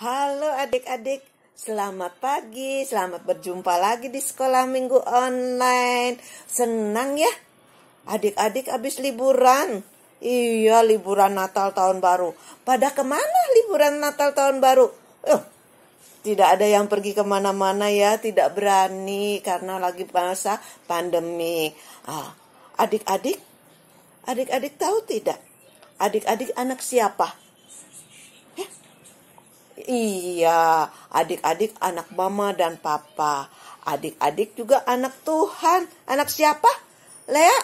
Halo adik-adik, selamat pagi, selamat berjumpa lagi di sekolah minggu online. Senang ya, adik-adik habis liburan. Iya, liburan Natal Tahun Baru. Pada kemana liburan Natal Tahun Baru? Tidak ada yang pergi kemana-mana ya, tidak berani karena lagi masa pandemi. Adik-adik tahu tidak? Adik-adik anak siapa? Iya, adik-adik anak mama dan papa. Adik-adik juga anak Tuhan. Anak siapa? Lea?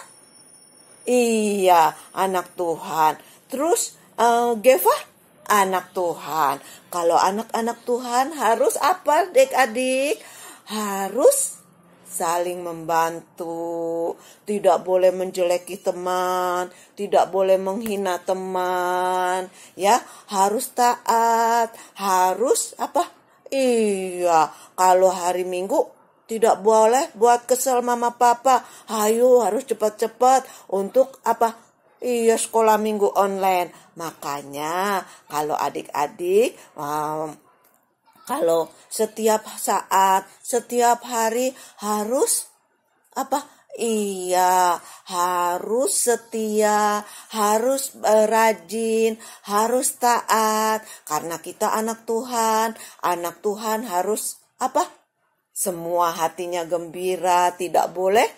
Iya, anak Tuhan. Terus Geva? Anak Tuhan. Kalau anak-anak Tuhan harus apa adik-adik? Harus saling membantu, tidak boleh menjeleki teman, tidak boleh menghina teman, ya, harus taat, harus apa? Iya, kalau hari Minggu tidak boleh buat kesel mama papa, ayo harus cepat-cepat untuk apa? Iya, sekolah minggu online. Makanya kalau adik-adik kalau setiap saat, setiap hari harus apa? Iya, harus setia, harus rajin, harus taat. Karena kita anak Tuhan harus apa? Semua hatinya gembira, tidak boleh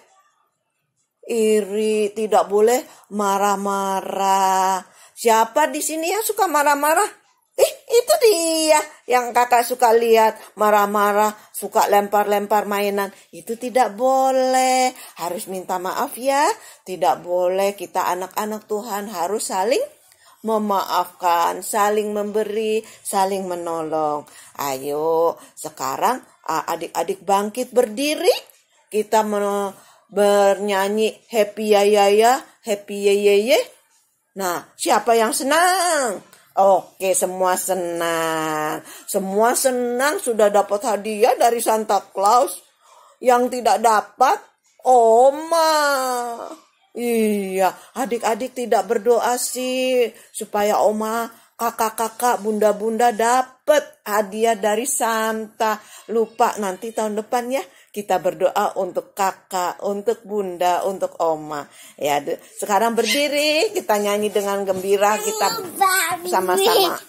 iri, tidak boleh marah-marah. Siapa di sini yang suka marah-marah? Itu dia yang kakak suka lihat, marah-marah, suka lempar-lempar mainan. Itu tidak boleh, harus minta maaf ya. Tidak boleh, kita anak-anak Tuhan harus saling memaafkan, saling memberi, saling menolong. Ayo, sekarang adik-adik bangkit berdiri. Kita bernyanyi happy ya ya ya, happy ye ye ye. Nah, siapa yang senang? Oke, semua senang. Semua senang sudah dapat hadiah dari Santa Claus. Yang tidak dapat, Oma. Iya, adik-adik tidak berdoa sih supaya Oma, kakak-kakak, bunda-bunda dapat hadiah dari Santa. Lupa, nanti tahun depan ya kita berdoa untuk kakak, untuk bunda, untuk oma. Ya, sekarang berdiri, kita nyanyi dengan gembira, kita sama-sama.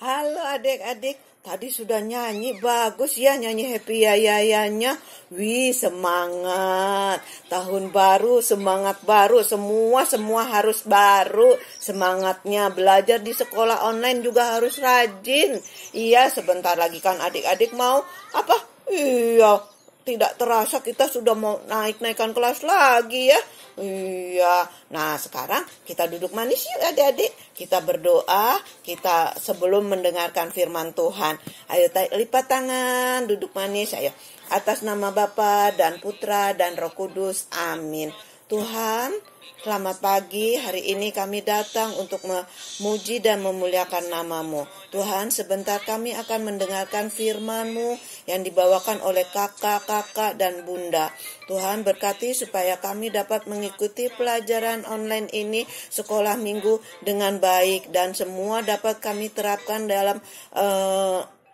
Halo adik-adik, tadi sudah nyanyi, bagus ya nyanyi happy ya-ya-nya. Wih, semangat. Tahun baru, semangat baru, semua harus baru. Semangatnya belajar di sekolah online juga harus rajin. Iya, sebentar lagi kan adik-adik mau apa? Iya, tidak terasa kita sudah mau naikkan kelas lagi ya. Iya. Nah, sekarang kita duduk manis yuk adik-adik. Kita berdoa, kita sebelum mendengarkan firman Tuhan. Ayo lipat tangan, duduk manis, ayo. Atas nama Bapa dan Putra dan Roh Kudus. Amin. Tuhan, selamat pagi. Hari ini kami datang untuk memuji dan memuliakan nama-Mu. Tuhan, sebentar kami akan mendengarkan firman-Mu yang dibawakan oleh kakak-kakak dan bunda. Tuhan, berkati supaya kami dapat mengikuti pelajaran online ini sekolah minggu dengan baik dan semua dapat kami terapkan dalam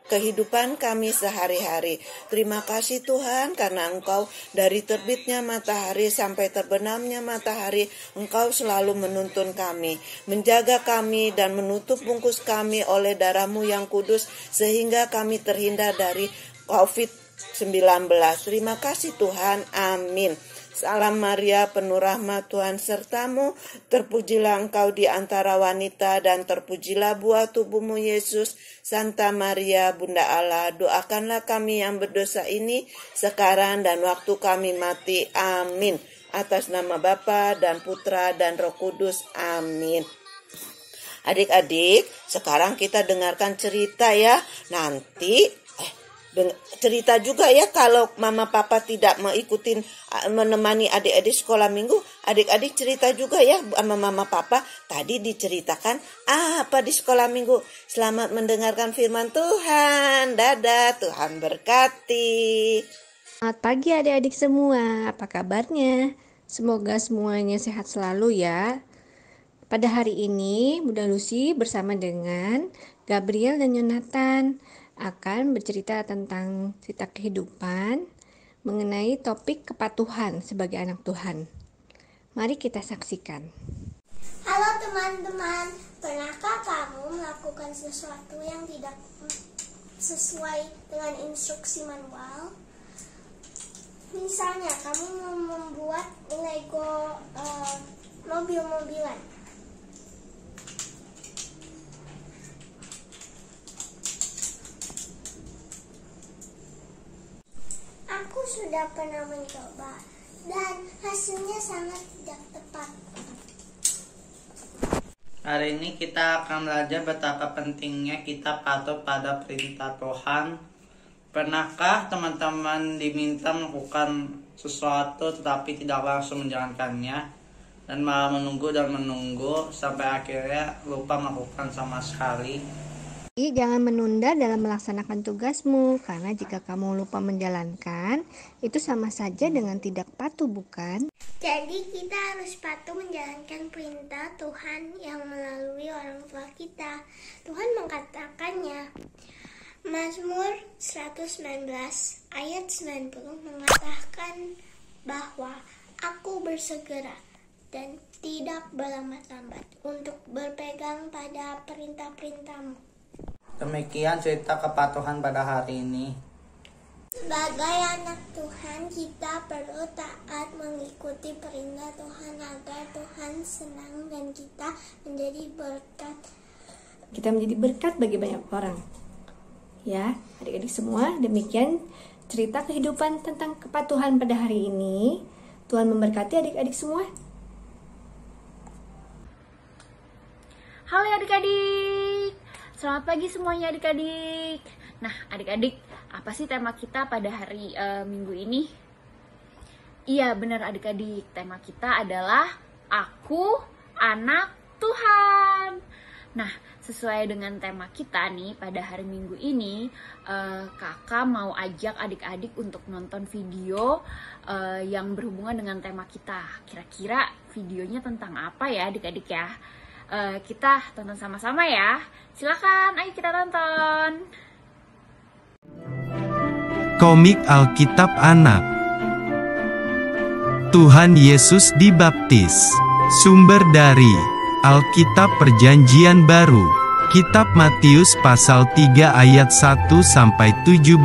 kehidupan kami sehari-hari. Terima kasih Tuhan karena Engkau dari terbitnya matahari sampai terbenamnya matahari, Engkau selalu menuntun kami, menjaga kami dan menutup bungkus kami oleh darah-Mu yang kudus sehingga kami terhindar dari COVID-19. Terima kasih Tuhan. Amin. Salam Maria, penuh rahmat, Tuhan sertamu, terpujilah engkau di antara wanita dan terpujilah buah tubuhmu Yesus. Santa Maria, Bunda Allah, doakanlah kami yang berdosa ini sekarang dan waktu kami mati. Amin. Atas nama Bapa dan Putra dan Roh Kudus. Amin. Adik-adik, sekarang kita dengarkan cerita ya. Nanti cerita juga ya kalau mama papa tidak menemani adik-adik sekolah minggu, adik-adik cerita juga ya sama mama papa. Tadi diceritakan apa di sekolah minggu. Selamat mendengarkan firman Tuhan. Dadah, Tuhan berkati. Selamat pagi adik-adik semua, apa kabarnya? Semoga semuanya sehat selalu ya. Pada hari ini Bunda Lucy bersama dengan Gabriel dan Yonatan akan bercerita tentang cerita kehidupan mengenai topik kepatuhan sebagai anak Tuhan. Mari kita saksikan. Halo teman-teman, pernahkah kamu melakukan sesuatu yang tidak sesuai dengan instruksi manual? Misalnya, kamu mau membuat Lego mobil-mobilan. Aku sudah pernah mencoba dan hasilnya sangat tidak tepat. Hari ini kita akan belajar betapa pentingnya kita patuh pada perintah Tuhan. Pernahkah teman-teman diminta melakukan sesuatu tetapi tidak langsung menjalankannya dan malah menunggu sampai akhirnya lupa melakukan sama sekali? Jangan menunda dalam melaksanakan tugasmu, karena jika kamu lupa menjalankan, itu sama saja dengan tidak patuh, bukan? Jadi kita harus patuh menjalankan perintah Tuhan yang melalui orang tua kita. Tuhan mengatakannya. Mazmur 119 ayat 90 mengatakan bahwa aku bersegera dan tidak berlambat-lambat untuk berpegang pada perintah-perintah-Mu. Demikian cerita kepatuhan pada hari ini. Sebagai anak Tuhan, kita perlu taat mengikuti perintah Tuhan agar Tuhan senang dan kita menjadi berkat. Kita menjadi berkat bagi banyak orang. Ya, adik-adik semua, demikian cerita kehidupan tentang kepatuhan pada hari ini. Tuhan memberkati adik-adik semua. Halo adik-adik. Selamat pagi semuanya adik-adik. Nah adik-adik, apa sih tema kita pada hari minggu ini? Iya benar adik-adik, tema kita adalah Aku Anak Tuhan. Nah sesuai dengan tema kita nih pada hari minggu ini, kakak mau ajak adik-adik untuk nonton video yang berhubungan dengan tema kita. Kira-kira videonya tentang apa ya adik-adik ya? Kita tonton sama-sama ya. Silakan, ayo kita tonton. Komik Alkitab Anak. Tuhan Yesus dibaptis. Sumber dari Alkitab Perjanjian Baru. Kitab Matius pasal 3 ayat 1 sampai 17.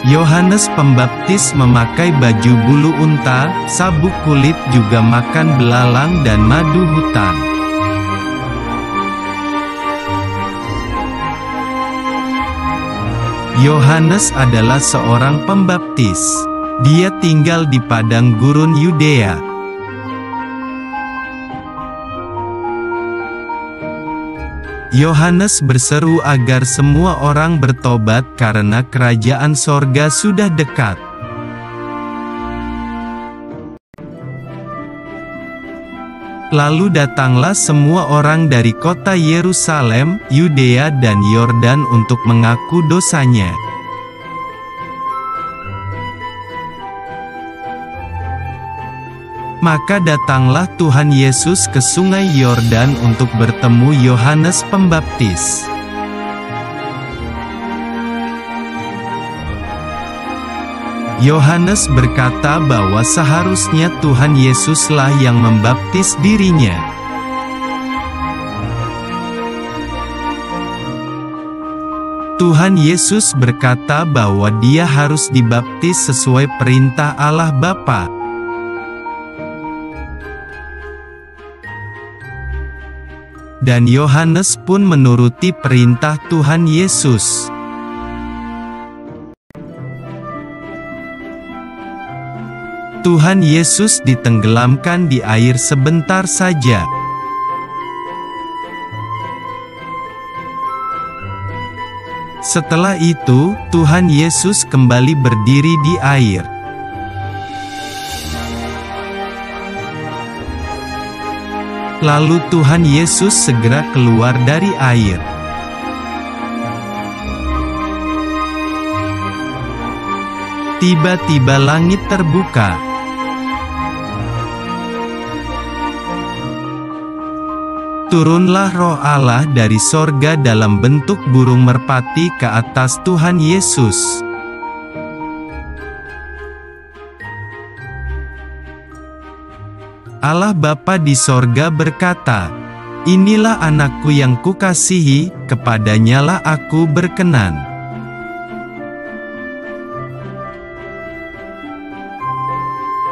Yohanes Pembaptis memakai baju bulu unta, sabuk kulit, juga makan belalang dan madu hutan. Yohanes adalah seorang pembaptis. Dia tinggal di padang gurun Yudea. Yohanes berseru agar semua orang bertobat karena kerajaan sorga sudah dekat. Lalu datanglah semua orang dari kota Yerusalem, Yudea dan Yordan untuk mengaku dosanya. Maka datanglah Tuhan Yesus ke sungai Yordan untuk bertemu Yohanes Pembaptis. Yohanes berkata bahwa seharusnya Tuhan Yesuslah yang membaptis dirinya. Tuhan Yesus berkata bahwa dia harus dibaptis sesuai perintah Allah Bapa. Dan Yohanes pun menuruti perintah Tuhan Yesus. Tuhan Yesus ditenggelamkan di air sebentar saja. Setelah itu, Tuhan Yesus kembali berdiri di air. Lalu Tuhan Yesus segera keluar dari air. Tiba-tiba langit terbuka. Turunlah Roh Allah dari sorga dalam bentuk burung merpati ke atas Tuhan Yesus. Allah Bapa di sorga berkata, "Inilah anakku yang kukasihi, kepadanyalah aku berkenan."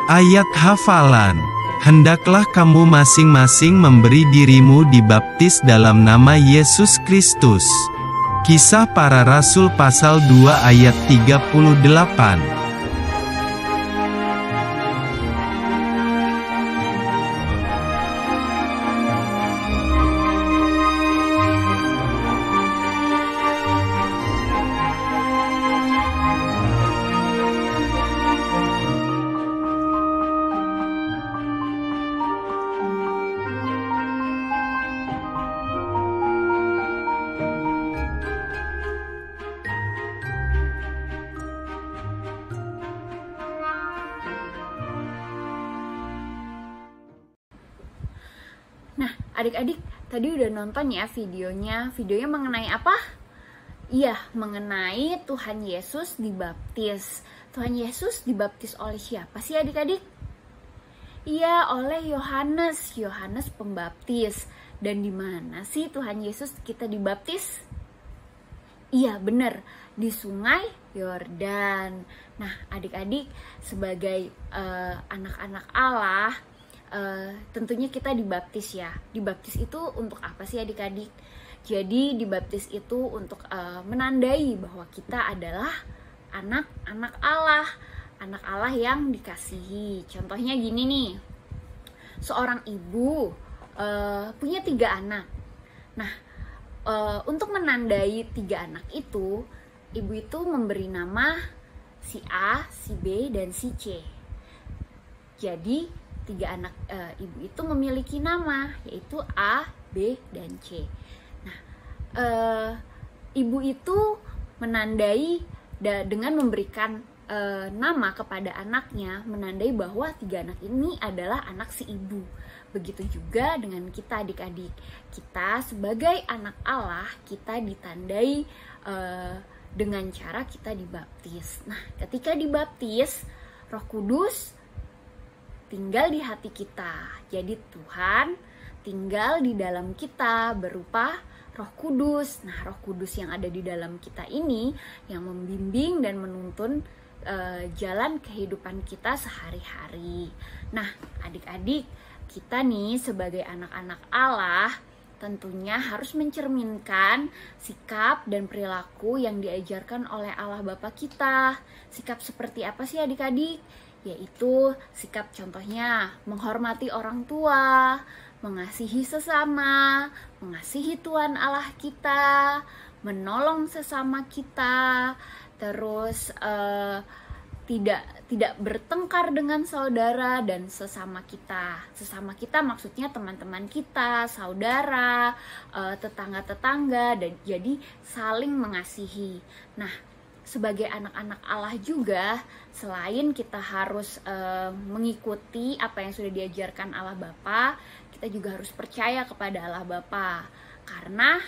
Ayat hafalan. Hendaklah kamu masing-masing memberi dirimu dibaptis dalam nama Yesus Kristus. Kisah Para Rasul pasal 2 ayat 38. Nah, adik-adik tadi udah nonton ya videonya. Videonya mengenai apa? Iya, mengenai Tuhan Yesus dibaptis. Tuhan Yesus dibaptis oleh siapa sih adik-adik? Iya, oleh Yohanes, Yohanes Pembaptis. Dan di mana sih Tuhan Yesus kita dibaptis? Iya, benar, di sungai Yordan. Nah, adik-adik sebagai anak-anak Allah, tentunya kita dibaptis ya. Dibaptis itu untuk apa sih adik-adik? Jadi dibaptis itu untuk menandai bahwa kita adalah anak-anak Allah, anak Allah yang dikasihi. Contohnya gini nih, seorang ibu punya 3 anak. Nah, untuk menandai 3 anak itu, ibu itu memberi nama si A, si B, dan si C. Jadi 3 anak ibu itu memiliki nama, yaitu A, B, dan C. Nah, ibu itu menandai dengan memberikan nama kepada anaknya, menandai bahwa 3 anak ini adalah anak si ibu. Begitu juga dengan kita adik-adik. Kita sebagai anak Allah, kita ditandai dengan cara kita dibaptis. Nah, ketika dibaptis, Roh Kudus tinggal di hati kita. Jadi Tuhan tinggal di dalam kita berupa Roh Kudus. Nah, Roh Kudus yang ada di dalam kita ini yang membimbing dan menuntun jalan kehidupan kita sehari-hari. Nah, adik-adik, kita nih sebagai anak-anak Allah tentunya harus mencerminkan sikap dan perilaku yang diajarkan oleh Allah Bapa kita. Sikap seperti apa sih adik-adik? Yaitu sikap contohnya menghormati orang tua, mengasihi sesama, mengasihi Tuhan Allah kita, menolong sesama kita, terus tidak bertengkar dengan saudara dan sesama kita. Sesama kita maksudnya teman-teman kita, saudara, tetangga-tetangga, dan jadi saling mengasihi. Nah, sebagai anak-anak Allah juga, selain kita harus mengikuti apa yang sudah diajarkan Allah Bapa, kita juga harus percaya kepada Allah Bapa. Karena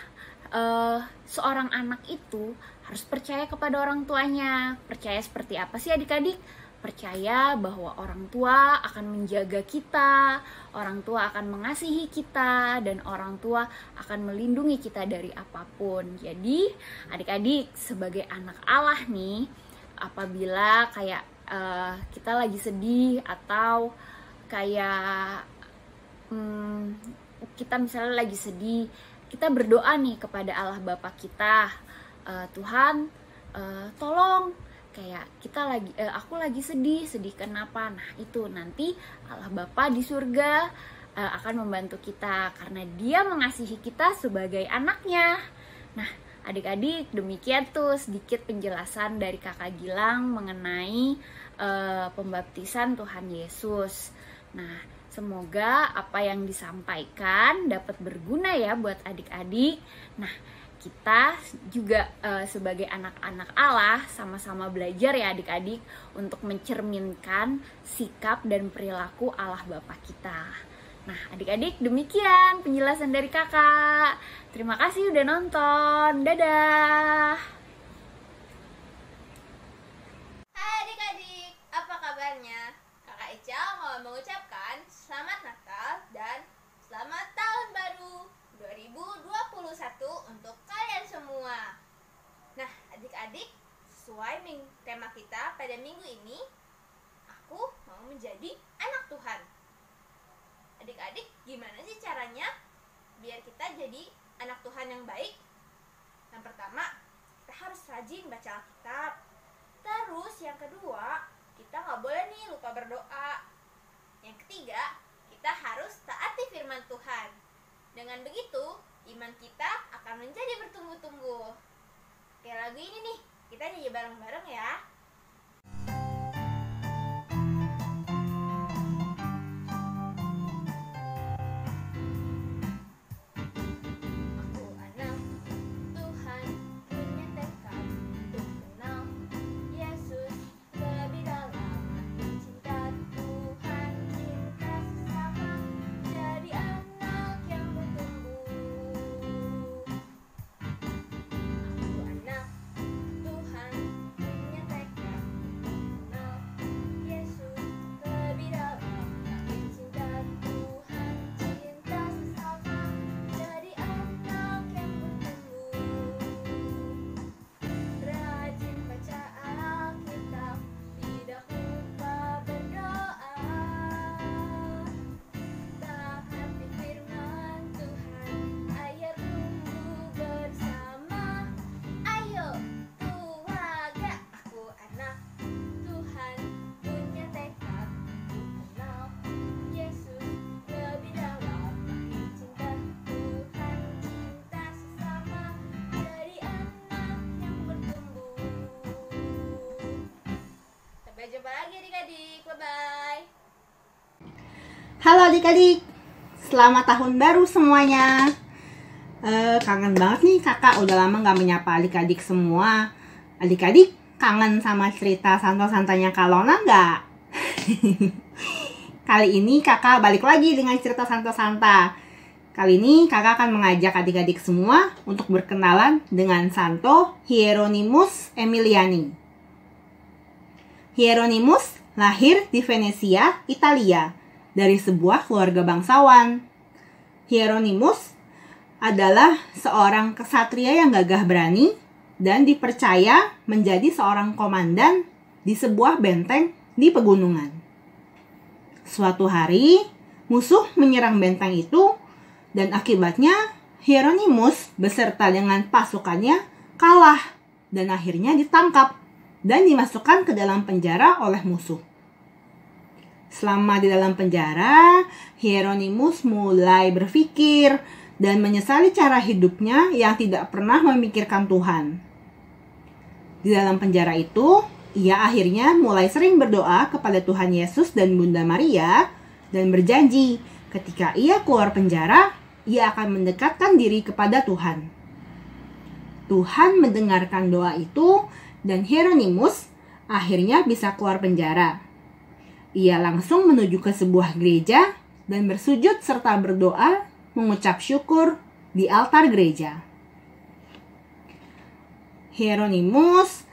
seorang anak itu harus percaya kepada orang tuanya. Percaya seperti apa sih adik-adik? Percaya bahwa orang tua akan menjaga kita, orang tua akan mengasihi kita, dan orang tua akan melindungi kita dari apapun. Jadi adik-adik sebagai anak Allah nih, apabila kayak kita lagi sedih atau kayak kita misalnya lagi sedih, kita berdoa nih kepada Allah Bapa kita, Tuhan tolong, kayak aku lagi sedih kenapa? Nah itu nanti Allah Bapa di surga akan membantu kita karena Dia mengasihi kita sebagai anaknya. Nah adik-adik, demikian tuh sedikit penjelasan dari Kakak Gilang mengenai pembaptisan Tuhan Yesus. Nah semoga apa yang disampaikan dapat berguna ya buat adik-adik. Nah kita juga sebagai anak-anak Allah sama-sama belajar ya adik-adik untuk mencerminkan sikap dan perilaku Allah Bapa kita. Nah adik-adik, demikian penjelasan dari kakak. Terima kasih udah nonton. Dadah. Hai adik-adik, apa kabarnya? Kakak Ical mau mengucapkan selamat Natal dan selamat tahun baru 2021 untuk kalian semua. Nah adik-adik, sesuai tema kita pada minggu ini, aku mau menjadi anak Tuhan. Adik-adik, gimana sih caranya biar kita jadi anak Tuhan yang baik? Yang pertama, kita harus rajin baca Alkitab. Terus yang kedua, kita nggak boleh nih lupa berdoa. Yang ketiga, kita harus taati firman Tuhan. Dengan begitu, iman kita akan menjadi bertumbuh-tumbuh. Kayak lagu ini nih, kita nyanyi bareng-bareng ya. Sampai jumpa lagi adik-adik, bye-bye. Halo adik-adik, selamat tahun baru semuanya. Kangen banget nih kakak, udah lama gak menyapa adik-adik semua. Adik-adik kangen sama cerita santo-santanya Kalona gak? Kali ini kakak balik lagi dengan cerita santo-santa. Kali ini kakak akan mengajak adik-adik semua untuk berkenalan dengan Santo Hieronymus Emiliani. Hieronymus lahir di Venesia, Italia, dari sebuah keluarga bangsawan. Hieronymus adalah seorang kesatria yang gagah berani dan dipercaya menjadi seorang komandan di sebuah benteng di pegunungan. Suatu hari, musuh menyerang benteng itu dan akibatnya Hieronymus beserta dengan pasukannya kalah dan akhirnya ditangkap dan dimasukkan ke dalam penjara oleh musuh. Selama di dalam penjara, Hieronymus mulai berpikir dan menyesali cara hidupnya yang tidak pernah memikirkan Tuhan. Di dalam penjara itu, ia akhirnya mulai sering berdoa kepada Tuhan Yesus dan Bunda Maria dan berjanji ketika ia keluar penjara, ia akan mendekatkan diri kepada Tuhan. Tuhan mendengarkan doa itu dan Hieronymus akhirnya bisa keluar penjara. Ia langsung menuju ke sebuah gereja dan bersujud serta berdoa mengucap syukur di altar gereja. Hieronymus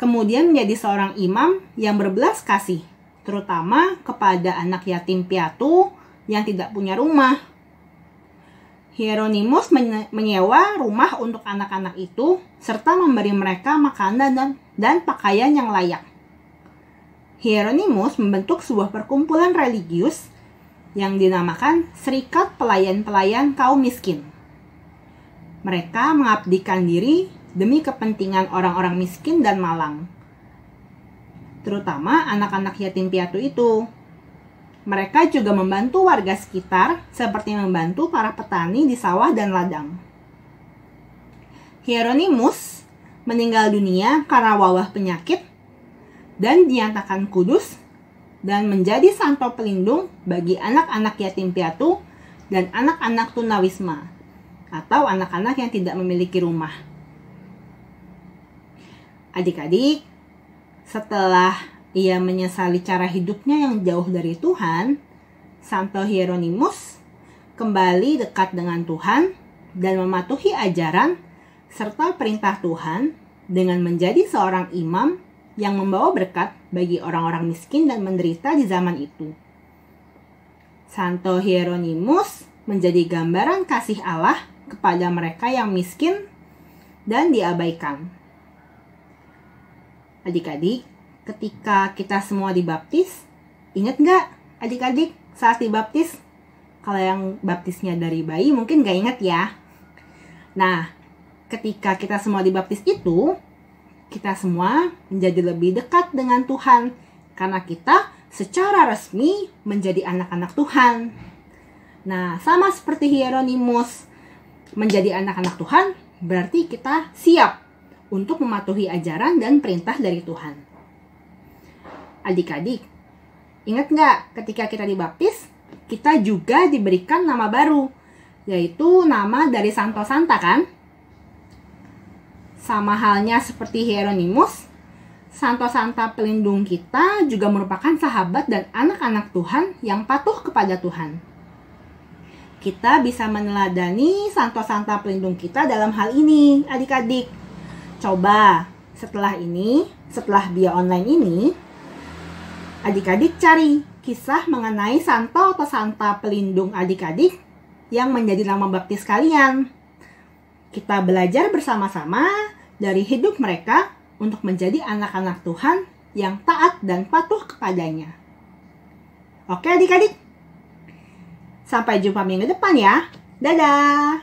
kemudian menjadi seorang imam yang berbelas kasih, terutama kepada anak yatim piatu yang tidak punya rumah. Hieronymus menyewa rumah untuk anak-anak itu serta memberi mereka makanan dan pakaian yang layak. Hieronymus membentuk sebuah perkumpulan religius yang dinamakan Serikat Pelayan-Pelayan Kaum Miskin. Mereka mengabdikan diri demi kepentingan orang-orang miskin dan malang, terutama anak-anak yatim piatu itu. Mereka juga membantu warga sekitar seperti membantu para petani di sawah dan ladang. Hieronymus meninggal dunia karena wabah penyakit dan dinyatakan kudus dan menjadi santo pelindung bagi anak-anak yatim piatu dan anak-anak tunawisma atau anak-anak yang tidak memiliki rumah. Adik-adik, setelah ia menyesali cara hidupnya yang jauh dari Tuhan, Santo Hieronymus kembali dekat dengan Tuhan dan mematuhi ajaran serta perintah Tuhan dengan menjadi seorang imam yang membawa berkat bagi orang-orang miskin dan menderita di zaman itu. Santo Hieronymus menjadi gambaran kasih Allah kepada mereka yang miskin dan diabaikan. Adik-adik, ketika kita semua dibaptis, ingat gak adik-adik saat dibaptis? Kalau yang baptisnya dari bayi mungkin gak ingat ya. Nah, ketika kita semua dibaptis itu, kita semua menjadi lebih dekat dengan Tuhan karena kita secara resmi menjadi anak-anak Tuhan. Nah, sama seperti Hieronymus menjadi anak-anak Tuhan, berarti kita siap untuk mematuhi ajaran dan perintah dari Tuhan. Adik-adik, ingat nggak ketika kita dibaptis, kita juga diberikan nama baru, yaitu nama dari santo-santa kan? Sama halnya seperti Hieronymus, santo-santa pelindung kita juga merupakan sahabat dan anak-anak Tuhan yang patuh kepada Tuhan. Kita bisa meneladani santo-santa pelindung kita dalam hal ini, adik-adik. Coba setelah Bia Online ini, adik-adik cari kisah mengenai santo atau santa pelindung adik-adik yang menjadi nama baptis kalian. Kita belajar bersama-sama dari hidup mereka untuk menjadi anak-anak Tuhan yang taat dan patuh kepadanya. Oke adik-adik? Sampai jumpa minggu depan ya. Dadah!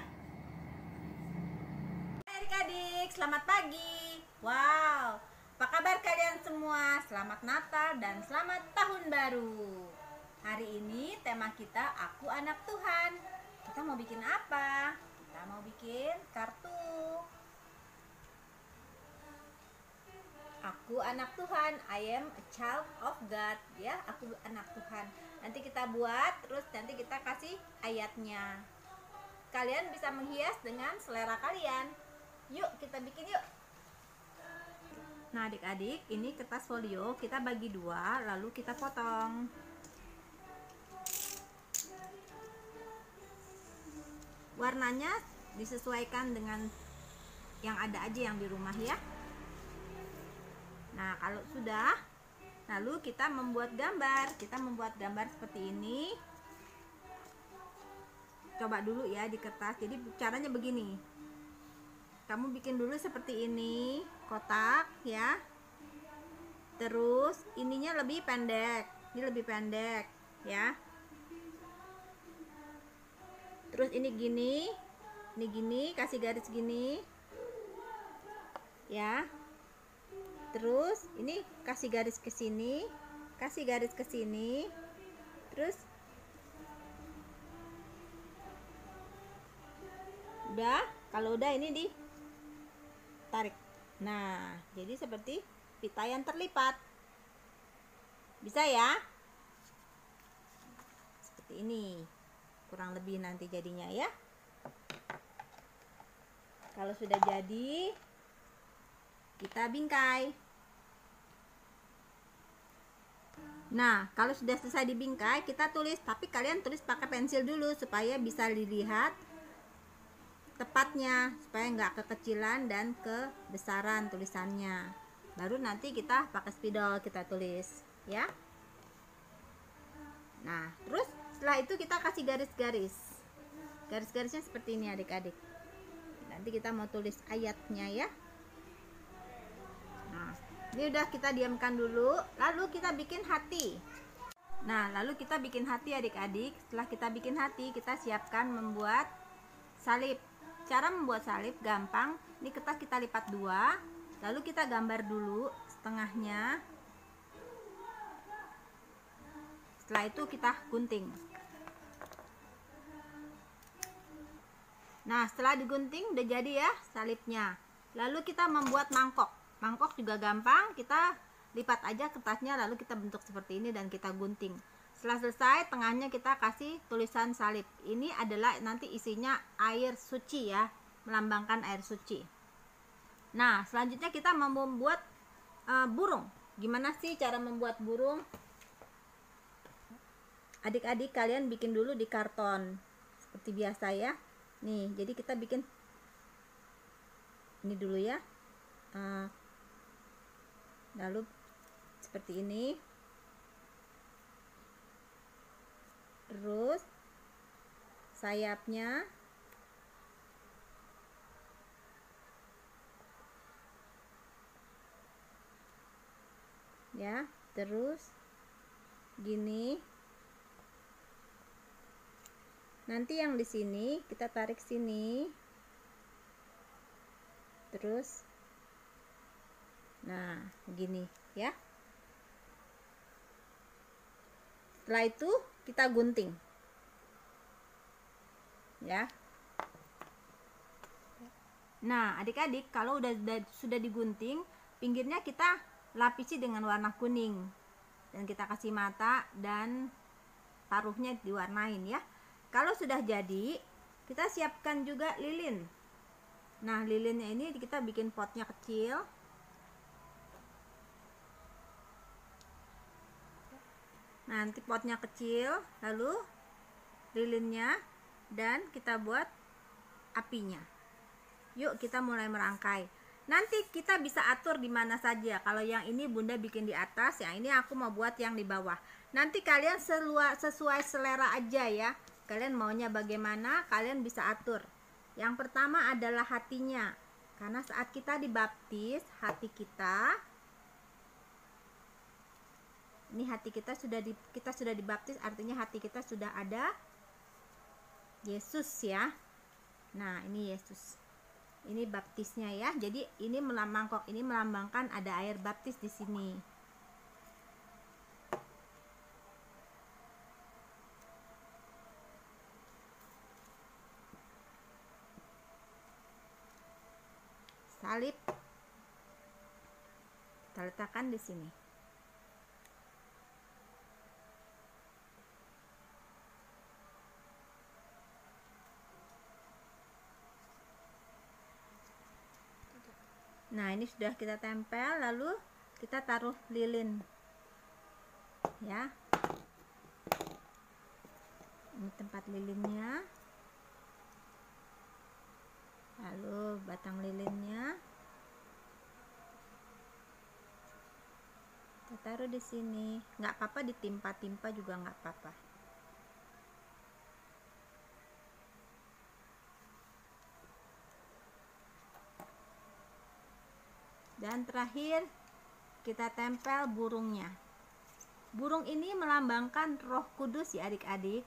Adik-adik, selamat pagi. Wow, apa kabar kalian semua? Selamat Natal dan selamat Tahun Baru. Hari ini tema kita Aku Anak Tuhan. Kita mau bikin apa? Kita mau bikin kartu. Aku anak Tuhan, I am a child of God. Ya, aku anak Tuhan. Nanti kita buat, terus nanti kita kasih ayatnya. Kalian bisa menghias dengan selera kalian. Yuk, kita bikin yuk. Nah adik-adik, ini kertas folio kita bagi dua, lalu kita potong. Warnanya disesuaikan dengan yang ada aja yang di rumah ya. Nah kalau sudah, lalu kita membuat gambar. Kita membuat gambar seperti ini. Coba dulu ya di kertas. Jadi caranya begini. Kamu bikin dulu seperti ini, kotak ya. Terus ininya lebih pendek. Ini lebih pendek ya. Terus ini gini. Ini gini, kasih garis gini. Ya. Terus ini kasih garis ke sini, kasih garis ke sini. Terus udah, kalau udah ini ditarik. Nah, jadi seperti pita yang terlipat. Bisa ya? Seperti ini. Kurang lebih nanti jadinya ya. Kalau sudah jadi, kita bingkai. Nah, kalau sudah selesai dibingkai, kita tulis. Tapi kalian tulis pakai pensil dulu supaya bisa dilihat tepatnya, supaya nggak kekecilan dan kebesaran tulisannya. Baru nanti kita pakai spidol kita tulis, ya. Nah, terus setelah itu kita kasih garis-garis. Garis-garisnya seperti ini adik-adik. Nanti kita mau tulis ayatnya ya. Nah, ini udah kita diamkan dulu. Lalu kita bikin hati. Nah, lalu kita bikin hati adik-adik. Setelah kita bikin hati, kita siapkan membuat salib. Cara membuat salib gampang. Ini kertas kita lipat 2. Lalu kita gambar dulu setengahnya. Setelah itu kita gunting. Nah, setelah digunting udah jadi ya salibnya. Lalu kita membuat mangkok. Mangkok juga gampang, kita lipat aja kertasnya lalu kita bentuk seperti ini dan kita gunting. Setelah selesai, tengahnya kita kasih tulisan salib. Ini adalah nanti isinya air suci ya, melambangkan air suci. Nah, selanjutnya kita membuat burung. Gimana sih cara membuat burung? Adik-adik kalian bikin dulu di karton seperti biasa ya. Nih, jadi kita bikin ini dulu ya. Lalu seperti ini. Terus sayapnya ya, terus gini. Nanti yang di sini kita tarik sini, terus nah gini ya. Setelah itu kita gunting ya. Nah, adik-adik kalau sudah digunting, pinggirnya kita lapisi dengan warna kuning dan kita kasih mata dan paruhnya diwarnain ya. Kalau sudah jadi, kita siapkan juga lilin. Nah, lilinnya ini kita bikin potnya kecil. Nanti potnya kecil, lalu lilinnya, dan kita buat apinya. Yuk kita mulai merangkai. Nanti kita bisa atur di mana saja. Kalau yang ini Bunda bikin di atas, yang ini aku mau buat yang di bawah. Nanti kalian sesuai selera aja ya. Kalian maunya bagaimana, kalian bisa atur. Yang pertama adalah hatinya. Karena saat kita dibaptis, hati kita, ini hati kita sudah dibaptis, artinya hati kita sudah ada Yesus ya. Nah, ini Yesus. Ini baptisnya ya. Jadi ini mangkok ini melambangkan ada air baptis di sini. Salib kita letakkan di sini. Nah, ini sudah kita tempel, lalu kita taruh lilin ya. Ini tempat lilinnya, lalu batang lilinnya kita taruh di sini. Nggak apa-apa ditimpa-timpa juga nggak apa-apa. Dan terakhir kita tempel burungnya. Burung ini melambangkan Roh Kudus ya adik-adik.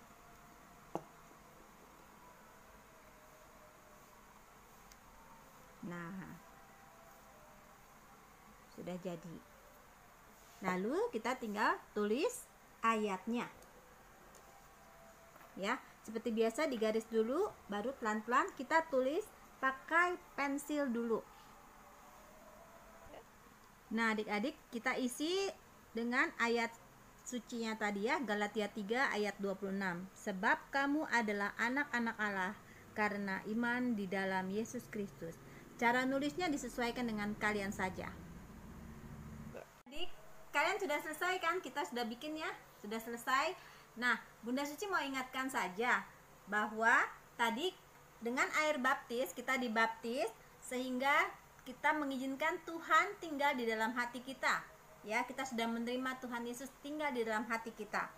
sudah jadi. Lalu kita tinggal tulis ayatnya. Ya, seperti biasa digaris dulu, baru pelan-pelan kita tulis pakai pensil dulu. Nah, adik-adik, kita isi dengan ayat sucinya tadi ya, Galatia 3 ayat 26. Sebab kamu adalah anak-anak Allah karena iman di dalam Yesus Kristus. Cara nulisnya disesuaikan dengan kalian saja. Adik, kalian sudah selesai kan? Kita sudah bikin ya, sudah selesai. Nah, Bunda Suci mau ingatkan saja bahwa tadi dengan air baptis kita dibaptis sehingga kita mengizinkan Tuhan tinggal di dalam hati kita. Ya, kita sudah menerima Tuhan Yesus tinggal di dalam hati kita.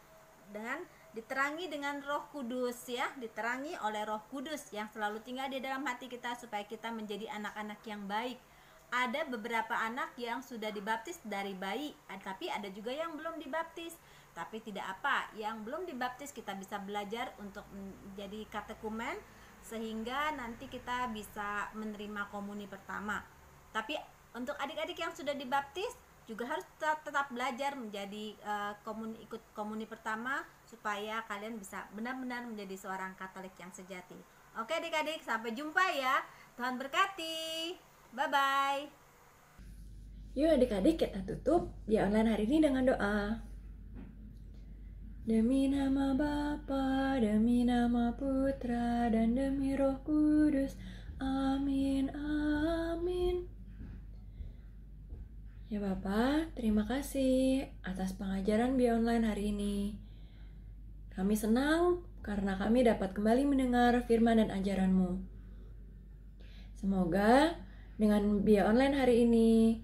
Dengan diterangi dengan Roh Kudus ya, diterangi oleh Roh Kudus yang selalu tinggal di dalam hati kita supaya kita menjadi anak-anak yang baik. Ada beberapa anak yang sudah dibaptis dari bayi, tapi ada juga yang belum dibaptis. Tapi tidak apa, yang belum dibaptis kita bisa belajar untuk menjadi katekumen sehingga nanti kita bisa menerima komuni pertama. Tapi untuk adik-adik yang sudah dibaptis juga harus tetap belajar menjadi ikut komuni pertama supaya kalian bisa benar-benar menjadi seorang Katolik yang sejati. Oke adik-adik, sampai jumpa ya. Tuhan berkati. Bye-bye. Yuk adik-adik, kita tutup dia online hari ini dengan doa. Demi nama Bapa, demi nama Putra, dan demi Roh Kudus. Amin, amin. Ya Bapak, terima kasih atas pengajaran Bia Online hari ini. Kami senang karena kami dapat kembali mendengar firman dan ajaran-Mu. Semoga dengan Bia Online hari ini,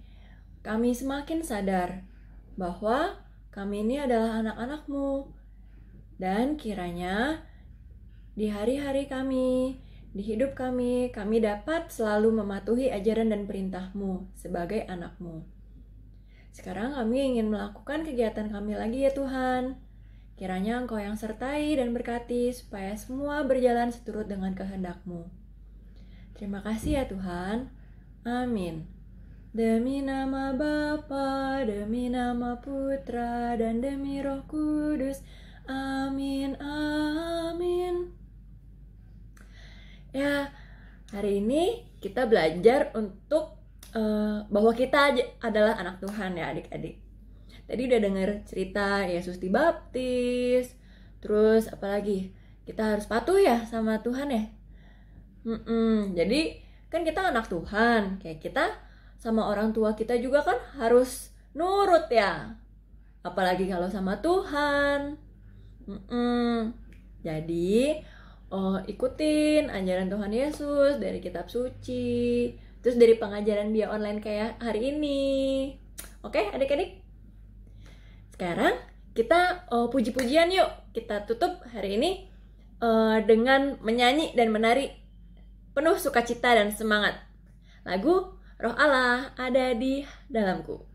kami semakin sadar bahwa kami ini adalah anak-anak-Mu. Dan kiranya di hari-hari kami, di hidup kami dapat selalu mematuhi ajaran dan perintah-Mu sebagai anak-Mu. Sekarang kami ingin melakukan kegiatan kami lagi ya Tuhan. Kiranya Engkau yang sertai dan berkati supaya semua berjalan seturut dengan kehendak-Mu. Terima kasih ya Tuhan. Amin. Demi nama Bapa, demi nama Putra, dan demi Roh Kudus. Amin, amin. Ya, hari ini kita belajar untuk bahwa kita adalah anak Tuhan ya adik-adik. Tadi udah dengar cerita Yesus dibaptis, terus apalagi kita harus patuh ya sama Tuhan ya. Jadi kan kita anak Tuhan, kayak kita sama orang tua kita juga kan harus nurut ya. Apalagi kalau sama Tuhan. Jadi ikutin ajaran Tuhan Yesus dari kitab suci, terus dari pengajaran Bia Online kayak hari ini. Oke adik-adik, sekarang kita puji-pujian yuk. Kita tutup hari ini dengan menyanyi dan menari penuh sukacita dan semangat lagu Roh Allah ada di dalamku.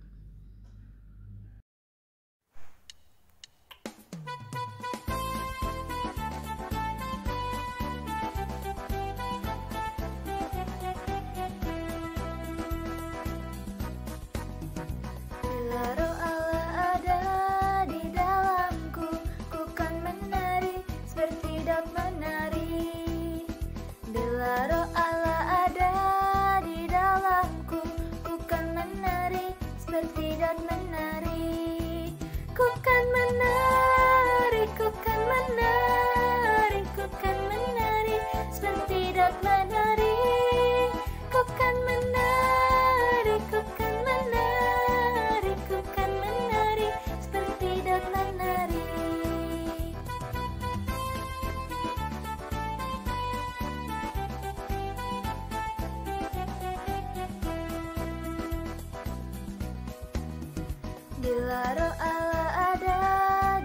Bila Roh Allah ada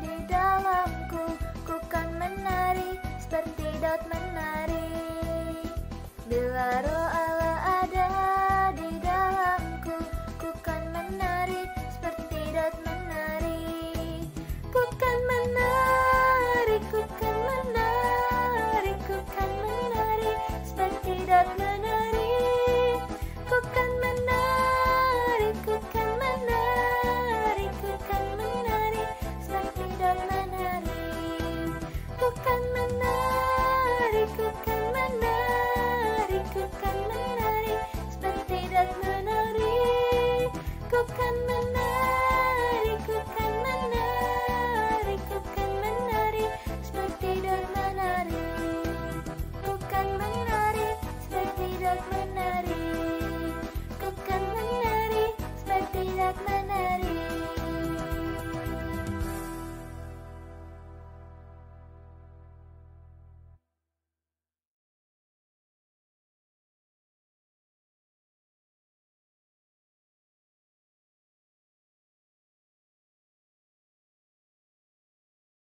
di dalamku, ku kan menari seperti Daud menari. kan